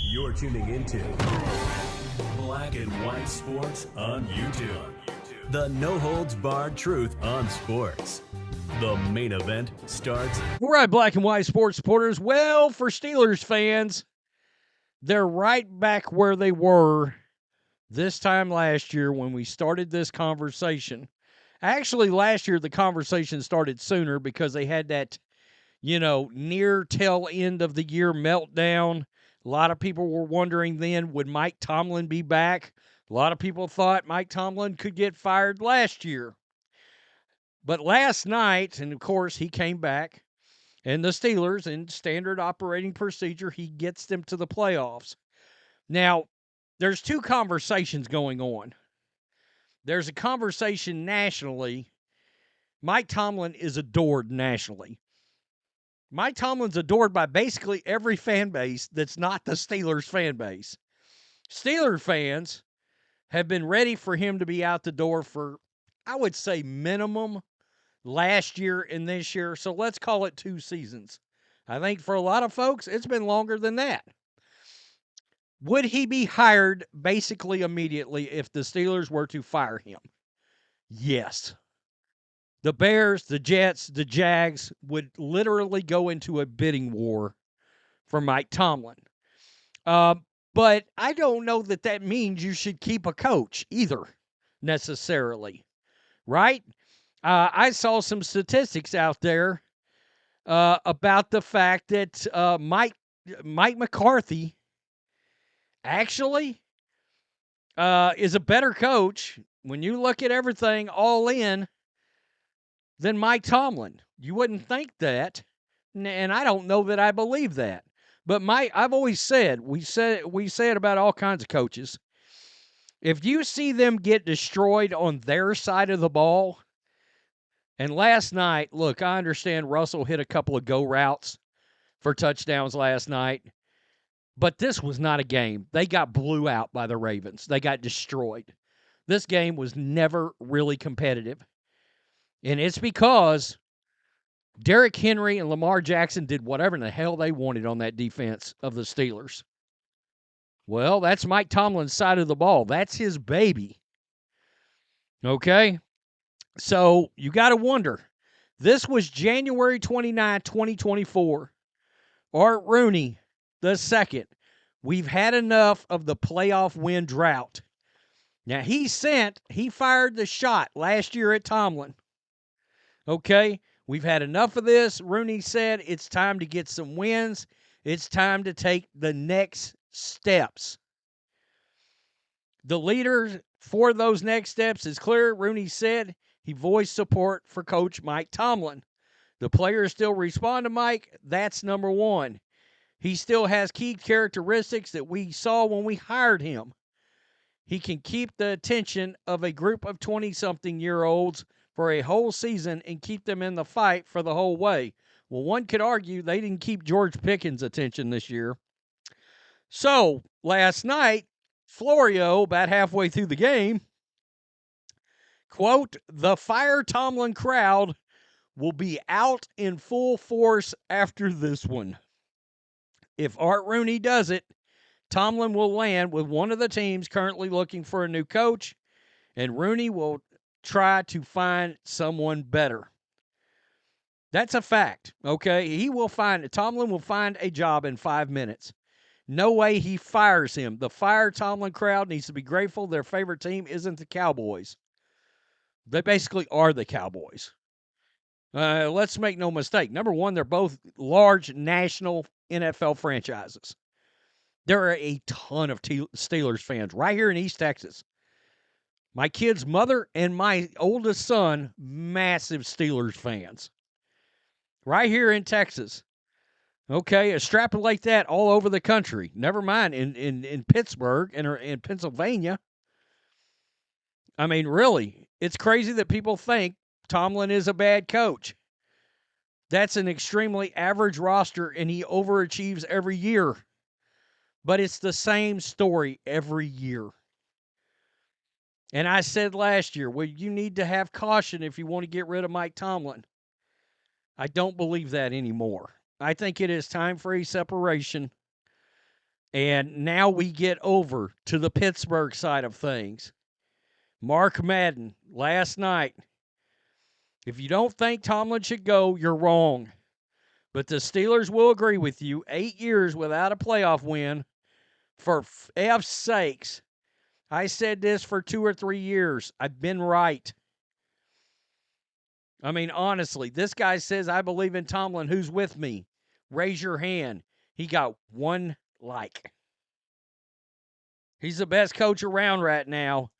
You're tuning into Black and White Sports on YouTube. The no-holds-barred truth on sports. The main event starts. All right, Black and White Sports supporters. Well, for Steelers fans, they're right back where they were this time last year when we started this conversation. Actually, last year the conversation started sooner because they had that, near tail end of the year meltdown. A lot of people were wondering then, would Mike Tomlin be back? A lot of people thought Mike Tomlin could get fired last year. But last night, and of course he came back, and the Steelers, in standard operating procedure, he gets them to the playoffs. Now, there's two conversations going on. There's a conversation nationally. Mike Tomlin is adored nationally. Mike Tomlin's adored by basically every fan base that's not the Steelers fan base. Steelers fans have been ready for him to be out the door for, I would say, minimum last year and this year. So let's call it 2 seasons. I think for a lot of folks, it's been longer than that. Would he be hired basically immediately if the Steelers were to fire him? Yes. The Bears, the Jets, the Jags would literally go into a bidding war for Mike Tomlin. But I don't know that means you should keep a coach either, necessarily. Right? I saw some statistics out there about the fact that Mike McCarthy actually is a better coach when you look at everything all in than Mike Tomlin. You wouldn't think that, and I don't know that I believe that. But I've always said, we say it about all kinds of coaches. If you see them get destroyed on their side of the ball, and last night, look, I understand Russell hit a couple of go routes for touchdowns last night, but this was not a game. They got blew out by the Ravens. They got destroyed. This game was never really competitive. And it's because Derrick Henry and Lamar Jackson did whatever in the hell they wanted on that defense of the Steelers. Well, that's Mike Tomlin's side of the ball. That's his baby. Okay? So you got to wonder. This was January 29, 2024. Art Rooney, the second. We've had enough of the playoff win drought. Now, he fired the shot last year at Tomlin. Okay? We've had enough of this. Rooney said it's time to get some wins. It's time to take the next steps. The leader for those next steps is clear. Rooney said he voiced support for Coach Mike Tomlin. The players still respond to Mike. That's number one. He still has key characteristics that we saw when we hired him. He can keep the attention of a group of 20-something-year-olds for a whole season and keep them in the fight for the whole way. Well, one could argue they didn't keep George Pickens' attention this year. So, last night, Florio, about halfway through the game, quote, "The Fire Tomlin crowd will be out in full force after this one. If Art Rooney does it, Tomlin will land with one of the teams currently looking for a new coach, and Rooney will try to find someone better." That's a fact, okay? Tomlin will find a job in 5 minutes. No way he fires him. The Fire Tomlin crowd needs to be grateful their favorite team isn't the Cowboys. They basically are the Cowboys. Let's make no mistake. Number one, they're both large national NFL franchises. There are a ton of Steelers fans right here in East Texas. My kid's mother and my oldest son, massive Steelers fans. Right here in Texas. Okay, extrapolate that all over the country. Never mind in Pittsburgh and in Pennsylvania. I mean, really, it's crazy that people think Tomlin is a bad coach. That's an extremely average roster, and he overachieves every year. But it's the same story every year. And I said last year, well, you need to have caution if you want to get rid of Mike Tomlin. I don't believe that anymore. I think it is time for a separation. And now we get over to the Pittsburgh side of things. Mark Madden, last night. If you don't think Tomlin should go, you're wrong. But the Steelers will agree with you. 8 years without a playoff win. For F's sakes, I said this for 2 or 3 years. I've been right. I mean, honestly, this guy says, I believe in Tomlin. Who's with me? Raise your hand. He got one like. He's the best coach around right now.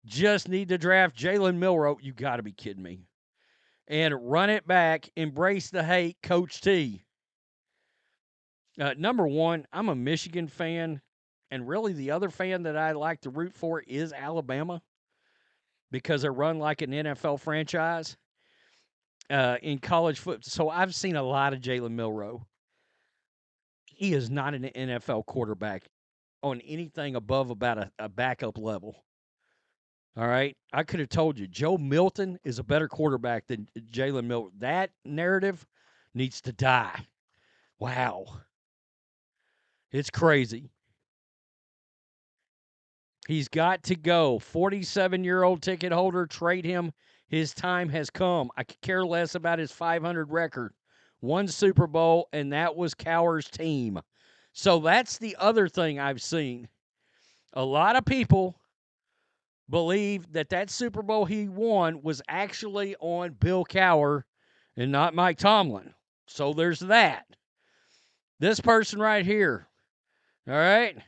Just need to draft Jalen Milroe. You got to be kidding me. And run it back. Embrace the hate, Coach T. Number one, I'm a Michigan fan. And really, the other fan that I like to root for is Alabama because they're run like an NFL franchise in college football. So I've seen a lot of Jalen Milroe. He is not an NFL quarterback on anything above about a backup level. All right? I could have told you, Joe Milton is a better quarterback than Jalen Milroe. That narrative needs to die. Wow. It's crazy. He's got to go. 47-year-old ticket holder, trade him. His time has come. I could care less about his 500 record. One Super Bowl, and that was Cowher's team. So that's the other thing I've seen. A lot of people believe that Super Bowl he won was actually on Bill Cowher and not Mike Tomlin. So there's that. This person right here, all right,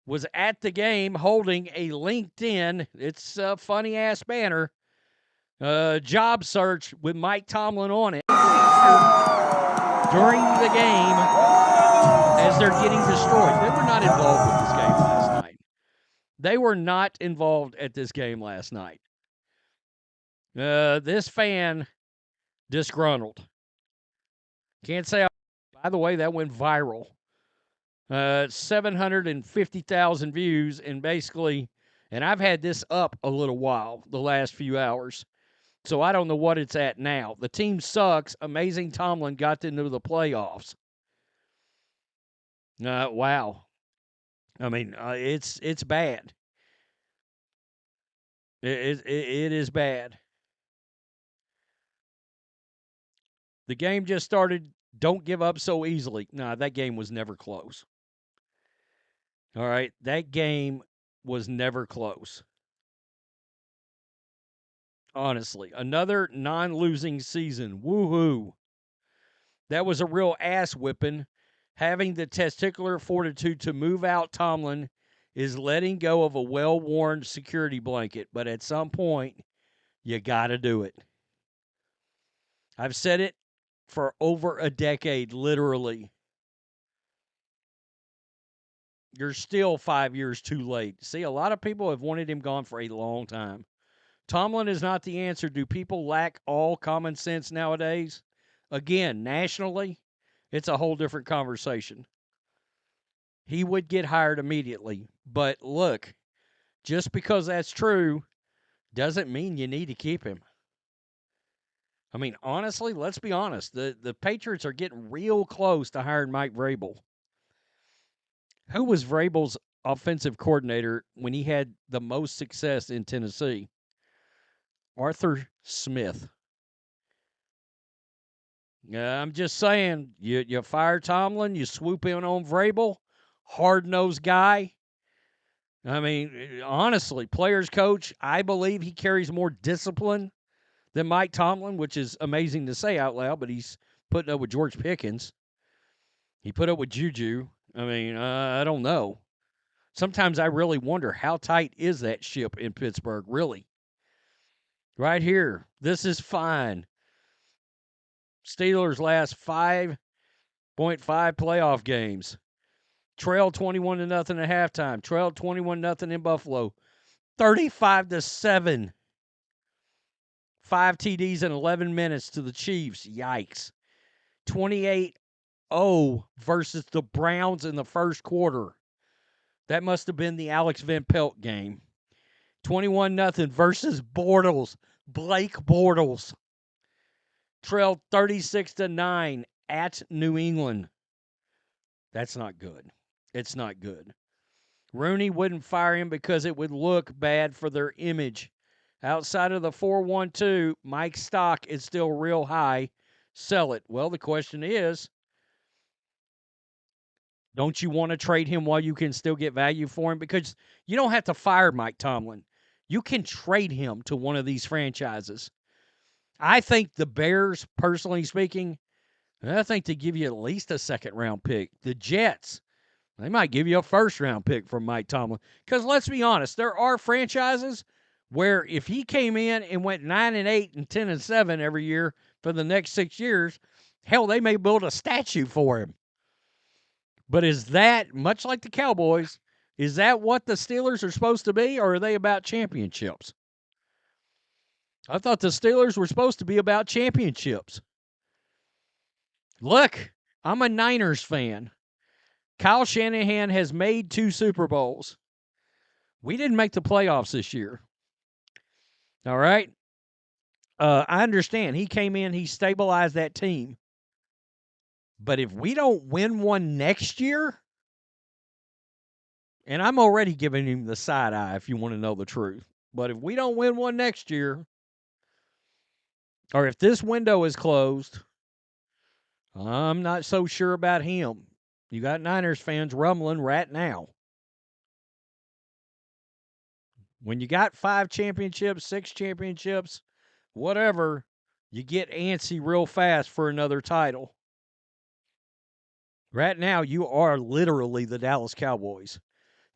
was at the game holding a LinkedIn, it's a funny-ass banner, job search with Mike Tomlin on it during the game as they're getting destroyed. They were not involved with this game last night. They were not involved at this game last night. This fan disgruntled. Can't say, by the way, that went viral. 750,000 views, and basically, and I've had this up a little while, the last few hours, so I don't know what it's at now. The team sucks. Amazing Tomlin got into the playoffs. Wow. I mean, it's bad. It is bad. The game just started. Don't give up so easily. Nah, that game was never close. All right, that game was never close. Honestly, another non-losing season. Woohoo. That was a real ass whipping. Having the testicular fortitude to move out Tomlin is letting go of a well-worn security blanket, but at some point, you got to do it. I've said it for over a decade, literally. You're still 5 years too late. See, a lot of people have wanted him gone for a long time. Tomlin is not the answer. Do people lack all common sense nowadays? Again, nationally, it's a whole different conversation. He would get hired immediately. But look, just because that's true doesn't mean you need to keep him. I mean, honestly, let's be honest. The Patriots are getting real close to hiring Mike Vrabel. Who was Vrabel's offensive coordinator when he had the most success in Tennessee? Arthur Smith. I'm just saying, you fire Tomlin, you swoop in on Vrabel, hard-nosed guy. I mean, honestly, players coach, I believe he carries more discipline than Mike Tomlin, which is amazing to say out loud, but he's putting up with George Pickens. He put up with Juju. I mean, I don't know. Sometimes I really wonder how tight is that ship in Pittsburgh, really. Right here, this is fine. Steelers last 5.5 playoff games. Trailed 21-0 at halftime. Trailed 21-0 in Buffalo. 35-7. 5 TDs in 11 minutes to the Chiefs. Yikes. 28-0 versus the Browns in the first quarter. That must have been the Alex Van Pelt game. 21-0 versus Bortles. Blake Bortles. Trailed 36-9 at New England. That's not good. It's not good. Rooney wouldn't fire him because it would look bad for their image. Outside of the 4-1-2, Mike's stock is still real high. Sell it. Well, the question is, don't you want to trade him while you can still get value for him? Because you don't have to fire Mike Tomlin. You can trade him to one of these franchises. I think the Bears, personally speaking, I think they give you at least a second-round pick. The Jets, they might give you a first-round pick from Mike Tomlin. Because let's be honest, there are franchises where if he came in and went 9-8 and 10-7 every year for the next 6 years, hell, they may build a statue for him. But is that, much like the Cowboys, is that what the Steelers are supposed to be, or are they about championships? I thought the Steelers were supposed to be about championships. Look, I'm a Niners fan. Kyle Shanahan has made 2 Super Bowls. We didn't make the playoffs this year. All right? I understand. He came in, he stabilized that team. But if we don't win one next year, and I'm already giving him the side eye if you want to know the truth. But if we don't win one next year, or if this window is closed, I'm not so sure about him. You got Niners fans rumbling right now. When you got 5 championships, 6 championships, whatever, you get antsy real fast for another title. Right now, you are literally the Dallas Cowboys.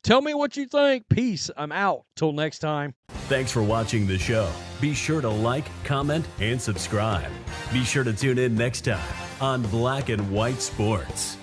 Tell me what you think. Peace. I'm out. Till next time. Thanks for watching the show. Be sure to like, comment, and subscribe. Be sure to tune in next time on Black and White Sports.